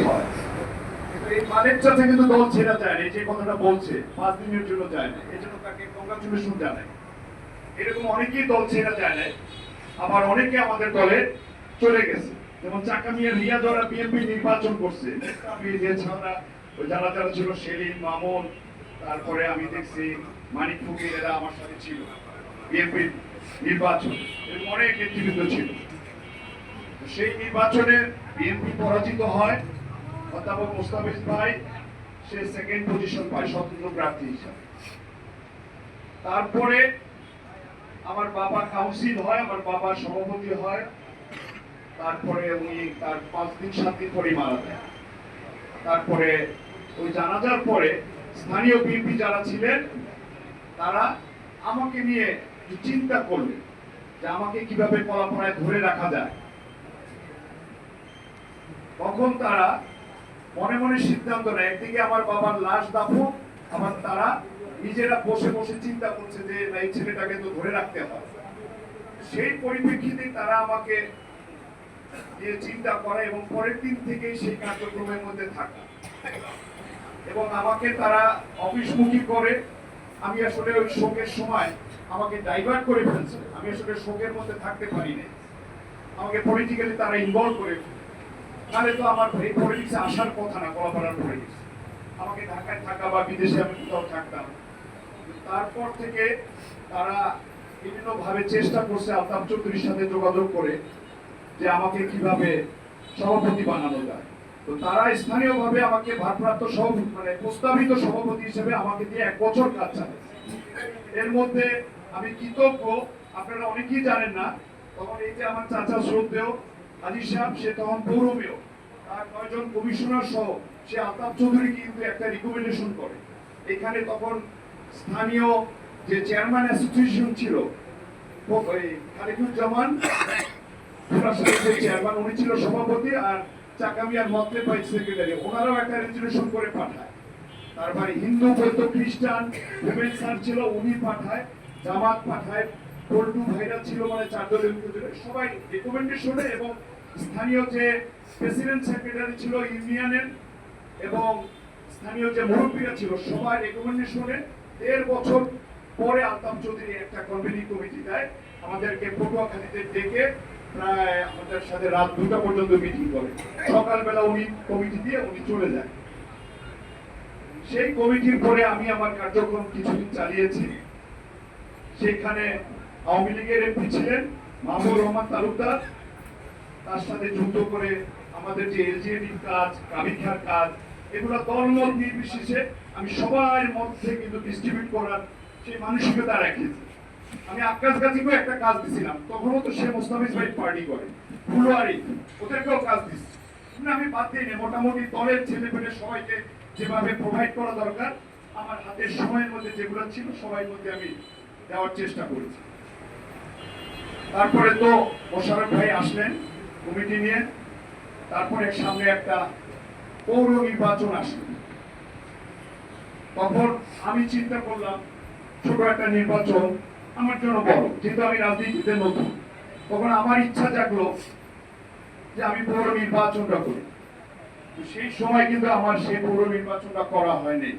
হয়। এই মালিক চাচা কিন্তু দল ছেড়ে যায় না, এই যে কথাটা বলছে 5 দিনের জন্য যায় না, এই জন্য তাকে কংগ্রাচুলেশন জানাই। এরকম অনেকেই দল ছেড়ে যায় না, আবার অনেকে আমাদের দলে চলে গেছে। যেমন চাকা মিয়া রিয়া দ্বারা বিএনপি নির্বাচন করছে, এছাড়া ওই যারা যারা ছিল সেলিম মামুন, তারপরে আমি দেখছি মানিক ফকির, এরা আমার সাথে ছিল বিএনপি নির্বাচন, এরকম অনেক নেতৃবৃন্দ ছিল। সেই নির্বাচনে বিএনপি পরাজিত হয়, অধ্যাপক মোস্তাফিজ ভাই সে সেকেন্ড পজিশন পায় স্বতন্ত্র প্রার্থী হিসাবে। তারপরে আমার বাবা কাউন্সিল হয়, আমার বাবা সভাপতি হয়, তারপরে উনি তার 5 দিন 7 দিন পরে মারা যায়। তারপরে ওই জানাজার পরে স্থানীয় বিএনপি যারা ছিলেন তারা আমাকে নিয়ে চিন্তা করলেন যে আমাকে কিভাবে কলাপাড়ায় ধরে রাখা যায়। তখন তারা মনে মনে সিদ্ধান্ত নেয়, একদিকে আমার বাবার লাশ দাফন, আবার তারা নিজেরা বসে বসে চিন্তা করছে যে এই ছেলেটাকে তো ধরে রাখতে হয়। সেই পরিপ্রেক্ষিতে তারা আমাকে নিয়ে চিন্তা করে এবং পরের দিন থেকেই সেই কার্যক্রমের মধ্যে থাকা এবং আমাকে তারা অফিসমুখী করে। আমি আসলে ওই শোকের সময় আমাকে ডাইভার্ট করে ফেলছে, আমি আসলে শোকের মধ্যে থাকতে পারি না, আমাকে পলিটিক্যালি তারা ইনভলভ করে। তাহলে তো আমার এই পলিটিক্সে আসার কথা না, কলাপাড়ার পলিটিক্স, আমাকে ঢাকায় থাকা বা বিদেশে আমি কোথাও থাকতাম। তারপর থেকে তারা বিভিন্ন ভাবে চেষ্টা করছে আলতাফ চৌধুরীর সাথে যোগাযোগ করে যে আমাকে কিভাবে সভাপতি বানানো যায়। তো তারা স্থানীয়ভাবে আমাকে ভারপ্রাপ্ত প্রস্তাবিত সভাপতি হিসেবে আমাকে দিয়ে 1 বছর কাজ চালায়। এর মধ্যে আমি কৃতজ্ঞ, আপনারা অনেকেই জানেন না, তখন এই যে আমার চাচা শ্রদ্ধেয় হাজী সাহেব, সে তখন পৌর মেয়র, তার 9 জন কমিশনার সহ সে আলতাফ চৌধুরী কিন্তু একটা রিকমেন্ডেশন করে। এখানে তখন স্থানীয় যে চেয়ারম্যান অ্যাসোসিয়েশন ছিল খালিকুজ্জামান চেয়ারম্যান, উনি ছিল সভাপতি, আর চাকামিয়ার মতলে ভাইস সেক্রেটারি, ওনারাও একটা রেজুলেশন করে পাঠায়। তারপরে হিন্দু বৌদ্ধ খ্রিস্টান হিউম্যান স্যার ছিল, উনি পাঠায়, জামাত পাঠায়, পল্টু ভাইরা ছিল, মানে 4 দলের ভিতরে সবাই রেকমেন্ডেশনে, এবং স্থানীয় যে প্রেসিডেন্ট সেক্রেটারি ছিল ইউনিয়নের এবং স্থানীয় যে মুরব্বীরা ছিল সবাই রেকমেন্ডেশনে 1.5 বছর পরে আলতাফ চৌধুরী একটা কনভেনিং কমিটি দেয়, আমাদেরকে পটুয়াখালীতে ডেকে প্রায় আমাদের সাথে রাত 2টা পর্যন্ত মিটিং করে। সকালবেলা উনি কমিটি দিয়ে উনি চলে যায়। সেই কমিটির পরে আমি আমার কার্যক্রম কিছুদিন চালিয়েছি। সেখানে আওয়ামী লীগের এমপি ছিলেন মাহমুদ রহমান তালুকদার, তার সাথে যুক্ত করে আমাদের যে এলজিএডির কাজ, কাবিখার কাজ, এগুলো দলমত নির্বিশেষে আমি সবার মধ্যে কিন্তু ডিস্ট্রিবিউট করার সেই মানসিকতা রেখেছি। আমি আকাশ গাছিকেও একটা কাজ দিছিলাম, তখনও তো সে মোস্তাফিজ ভাই পার্টি করে, ফুলওয়ারি, ওদেরকেও কাজ দিচ্ছি। আমি বাদ দিই, মোটামুটি দলের ছেলে পেলে সবাইকে যেভাবে প্রোভাইড করা দরকার আমার হাতের সময়ের মধ্যে যেগুলো ছিল সবাই মধ্যে আমি দেওয়ার চেষ্টা করেছি। তারপরে তো মোশাররফ ভাই আসলেন কমিটি নিয়ে, তারপরে সামনে একটা পৌর নির্বাচন আসলো। তখন আমি চিন্তা করলাম ছোট একটা নির্বাচন আমার জন্য বড়, যেহেতু আমি রাজনীতিতে নতুন, তখন আমার ইচ্ছা জাগলো যে আমি পৌর নির্বাচনটা করি। সেই সময় কিন্তু আমার সেই পৌর নির্বাচনটা করা হয়নি।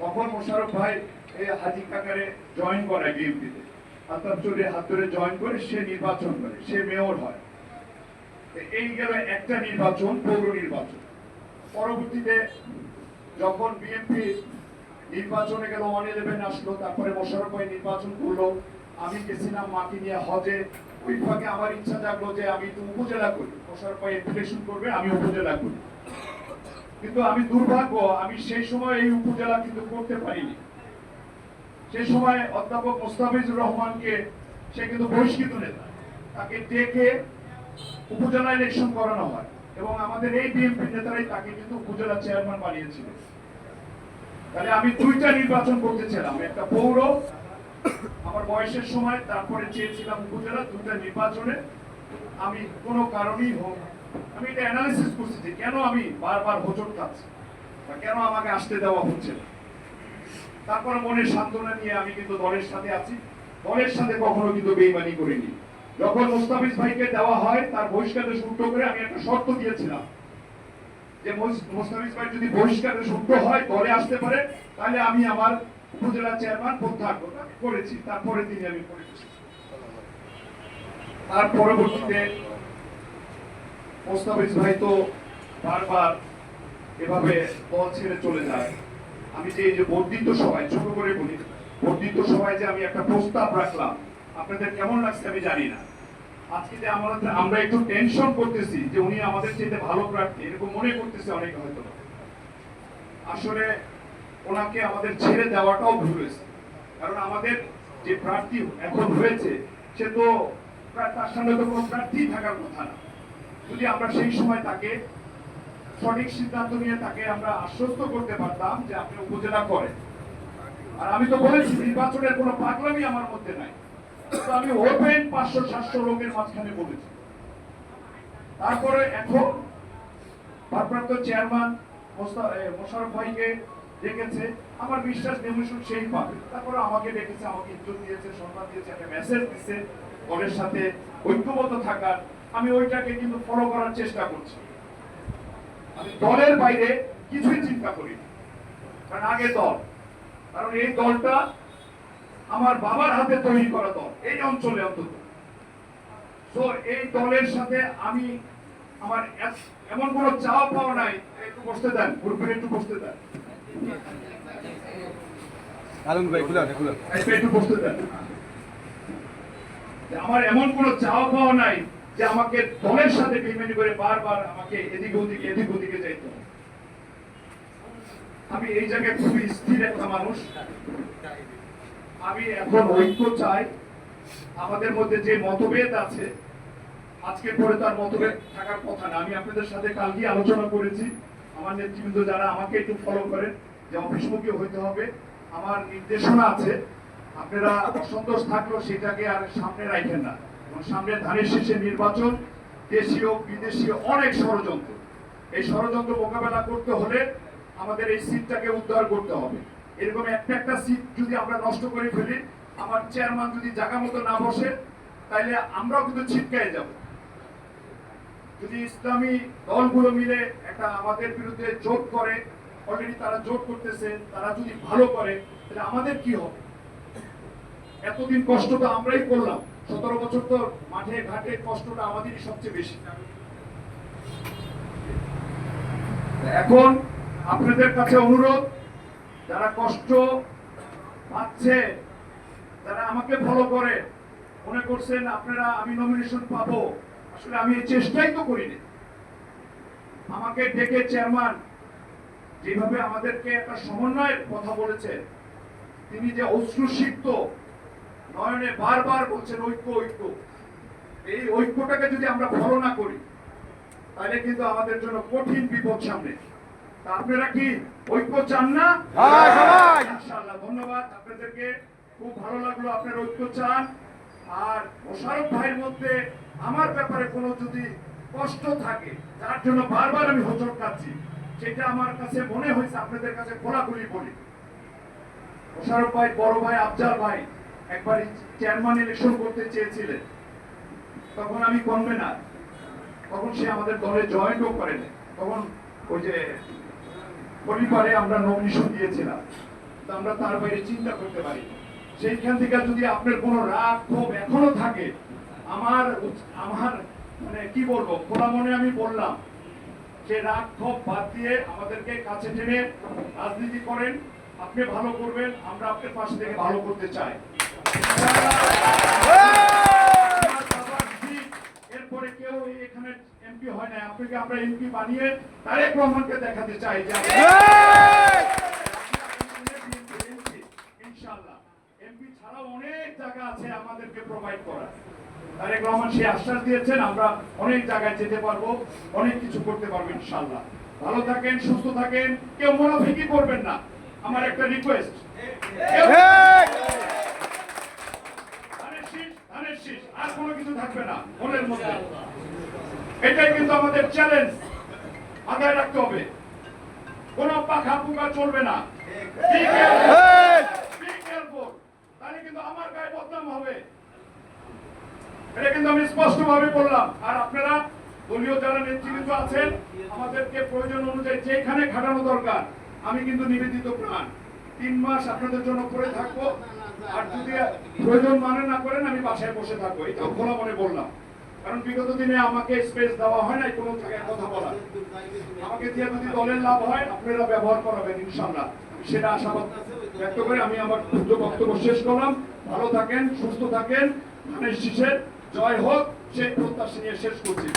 তখন মোশাররফ ভাই এই হাজী কাকারে জয়েন করে বিএনপিতে, আলতাফ চৌধুরী হাত ধরে জয়েন করে সে নির্বাচন করে, সে মেয়র হয়। এই গেল একটা নির্বাচন, পৌর নির্বাচন। পরবর্তীতে যখন বিএনপি নির্বাচনে গেল 111 আসলো, তারপরে মোশাররফ ভাই নির্বাচন করলো, আমি গেছিলাম মাকে নিয়ে হজে। ওই ফাঁকে আমার ইচ্ছা জাগলো যে আমি তো উপজেলা করি, মোশাররফ ভাই ইলেকশন করবে, আমি উপজেলা করি। কিন্তু আমি দুর্ভাগ্য, আমি সেই সময় এই উপজেলা কিন্তু করতে পারিনি। সেই সময় অধ্যাপক মোস্তাফিজুর রহমানকে, সে কিন্তু বহিষ্কৃত নেতা, তাকে ডেকে উপজেলা ইলেকশন করানো হয় এবং আমাদের এই বিএনপি নেতারাই তাকে কিন্তু উপজেলা চেয়ারম্যান বানিয়েছিলেন। তাহলে আমি 2টা নির্বাচন করতেছিলাম, একটা পৌর আমার বয়সের সময়, তারপরে চেয়েছিলাম উপজেলা। 2টা নির্বাচনে আমি কোনো কারণেই হোক, আমি এটা অ্যানালিসিস করছি যে কেন আমি বারবার হোঁচট খাচ্ছি বা কেন আমাকে আসতে দেওয়া হচ্ছে না। তারপরে মনে সান্ত্বনা নিয়ে আমি কিন্তু দলের সাথে আছি, দলের সাথে কখনো কিন্তু বেইমানি করিনি। যখন মোস্তাফিজ ভাইকে দেওয়া হয় তার বহিষ্কারের সূত্র করে আমি একটা শর্ত দিয়েছিলাম যে মোস্তাফিজ ভাই যদি বহিষ্কারে সূত্র হয় দলে আসতে পারে, তাহলে আমি আমার উপজেলা চেয়ারম্যান প্রত্যাহার করেছি। তারপরে তিনি আমি করেছি। তার পরবর্তীতে মোস্তাফিজ ভাই তো বারবার এভাবে দল ছেড়ে চলে যায়। আমি যে এই যে বর্ধিত সভায়, ছোট করে বলি, বর্ধিত সভায় যে আমি একটা প্রস্তাব রাখলাম, আপনাদের কেমন লাগছে আমি জানি না। আজকে যে আমরা একটু টেনশন করতেছি যে উনি আমাদের চেয়ে ভালো প্রার্থী, এরকম মনে করতেছে অনেকে হয়তো। আসলে ওনাকে আমাদের ছেড়ে দেওয়াটাও ভুল হয়েছে। কারণ আমাদের যে প্রার্থী এখন হয়েছে সে তো তার সামনে তো কোনো প্রার্থী থাকার কথা না। যদি আমরা সেই সময় তাকে সঠিক সিদ্ধান্ত নিয়ে তাকে আমরা আশ্বস্ত করতে পারতাম যে আপনি উপজেলা করেন। আর আমি তো বলেছি নির্বাচনের কোনো পাগলামি আমার মধ্যে নাই। তো আমি ওপেন 500-700 লোকের মাঝখানে বলেছি। তারপরে এখন ভারপ্রাপ্ত চেয়ারম্যান মোশাররফ ভাইকে ডেকেছে, আমার বিশ্বাস ডেমোশন সেই পাবে। তারপরে আমাকে ডেকেছে, আমাকে ইজ্জত দিয়েছে, সম্মান দিয়েছে, একটা মেসেজ দিচ্ছে দলের সাথে ঐক্যবদ্ধ থাকার। আমি ওইটাকে কিন্তু ফলো করার চেষ্টা করছি। আমি দলের বাইরে কিছুই চিন্তা করি না, কারণ আগে দল, কারণ এই দলটা আমার বাবার হাতে তৈরি করা দল এই অঞ্চলে অন্তত। তো এই দলের সাথে আমি আমার এমন কোন চাওয়া পাওয়া নাই। একটু বসতে দেন, গ্রুপে একটু বসতে দেন, একটু বসতে দেন। আমার এমন কোন চাওয়া পাওয়া নাই যে আমাকে দলের সাথে বেইমানি করে বারবার আমাকে এদিকে ওদিকে যাইতে হবে। আমি এই জায়গায় খুবই স্থির একটা মানুষ। আমি এখন ঐক্য চাই। আমাদের মধ্যে যে মতভেদ আছে, আজকের পরে তার মতভেদ থাকার কথা না। আমি আপনাদের সাথে কালকে আলোচনা করেছি, আমার নেতৃবৃন্দ যারা আমাকে একটু ফলো করেন, যে অফিসমুখী হইতে হবে, আমার নির্দেশনা আছে। আপনারা অসন্তোষ থাকলেও সেটাকে আর সামনে রাখেন না। সামনে ধানের শীষে নির্বাচন, দেশীয় বিদেশীয় অনেক ষড়যন্ত্র। এই ষড়যন্ত্র মোকাবেলা করতে হলে আমাদের এই সিটটাকে উদ্ধার করতে হবে। এরকম একটা সিট যদি আমরা নষ্ট করে ফেলি, আমার চেয়ারম্যান যদি জায়গা মতো না বসে, তাহলে আমরাও কিন্তু ছিটকায় যাব। যদি ইসলামী দলগুলো মিলে একটা আমাদের বিরুদ্ধে জোট করে, অলরেডি তারা জোট করতেছে, তারা যদি ভালো করে, তাহলে আমাদের কি হবে? এতদিন কষ্ট তো আমরাই করলাম, 17 বছর তো মাঠে ঘাটে কষ্টটা আমাদেরই সবচেয়ে বেশি। এখন আপনাদের কাছে অনুরোধ, যারা কষ্ট পাচ্ছে, যারা আমাকে ফলো করে, মনে করছেন আপনারা আমি নমিনেশন পাবো, আসলে আমি এই চেষ্টাই তো করিনি। আমাকে ডেকে চেয়ারম্যান যেভাবে আমাদেরকে একটা সমন্বয়ের কথা বলেছে, তিনি যে অশ্রুসিক্ত নয়নে বারবার বলছেন ঐক্য ঐক্য, এই ঐক্যটাকে যদি আমরা ফলো না করি, তাহলে কিন্তু আমাদের জন্য কঠিন বিপদ সামনে। আপনারা কি ঐক্য চান না? ইনশাআল্লাহ। ধন্যবাদ আপনাদেরকে, খুব ভালো লাগলো আপনারা ঐক্য চান। আর মোশাররফ ভাইয়ের মধ্যে আমার ব্যাপারে কোনো যদি কষ্ট থাকে, যার জন্য বারবার আমি হোঁচট খাচ্ছি, সেটা আমার কাছে মনে হয়েছে আপনাদের কাছে খোলাখুলি বলি। মোশাররফ ভাই বড় ভাই আফজাল ভাই একবার চেয়ারম্যান ইলেকশন করতে চেয়েছিলেন, তখন আমি কনভেনার, তখন সে আমাদের দলে জয়েন্টও করে না। তখন ওই যে পরিবারে আমরা নমিনেশন দিয়েছিলাম, আমরা তার বাইরে চিন্তা করতে পারি। সেইখান থেকে যদি আপনার কোনো রাগ ক্ষোভ এখনো থাকে, আমার মানে কি বলবো, খোলা মনে আমি বললাম, সে রাগ ক্ষোভ বাদ দিয়ে আমাদেরকে কাছে টেনে রাজনীতি করেন। আপনি ভালো করবেন, আমরা আপনার পাশে থেকে ভালো করতে চাই। এরপরে কেউ এখানে এমপি হয় না, আপনাকে আমরা এমপি বানিয়ে তারেক রহমানকে দেখাতে চাই যে ইনশাআল্লাহ এমপি ছাড়াও অনেক জায়গা আছে আমাদেরকে প্রোভাইড করা। তারেক রহমান সে আশ্বাস দিয়েছেন, আমরা অনেক জায়গায় যেতে পারবো, অনেক কিছু করতে পারবো ইনশাআল্লাহ। ভালো থাকেন, সুস্থ থাকেন, কেউ মুনাফিকি করবেন না। আমার একটা রিকোয়েস্ট, ধানের শীষ আর কোনো কিছু থাকবে না মনের মধ্যে। এটাই কিন্তু আমাদের চ্যালেঞ্জ, মাথায় রাখতে হবে। কোন পাখা পুকা চলবে না, তাহলে কিন্তু আমার গায়ে বদনাম হবে। এটা কিন্তু আমি স্পষ্ট ভাবে বললাম। আর আপনারা দলীয় যারা নেতৃবৃন্দ আছেন আমাদেরকে প্রয়োজন অনুযায়ী যেখানে খাটানো দরকার আমি কিন্তু নিবেদিত প্রাণ 3 মাস আপনাদের জন্য পড়ে থাকবো। আর যদি প্রয়োজন মানে না করেন আমি বাসায় বসে থাকবো, এটাও খোলা মনে বললাম। কারণ বিগত দিনে আমাকে স্পেস দেওয়া হয় না কোনো জায়গায় কথা বলার। আমাকে দিয়ে যদি দলের লাভ হয় আপনারা ব্যবহার করাবেন ইনশাআল্লাহ, সেটা আশাবাদ ব্যক্ত করে আমি আমার ক্ষুদ্র বক্তব্য শেষ করলাম। ভালো থাকেন, সুস্থ থাকেন, ধানের শীষের জয় হোক সেই প্রত্যাশা নিয়ে শেষ করছি।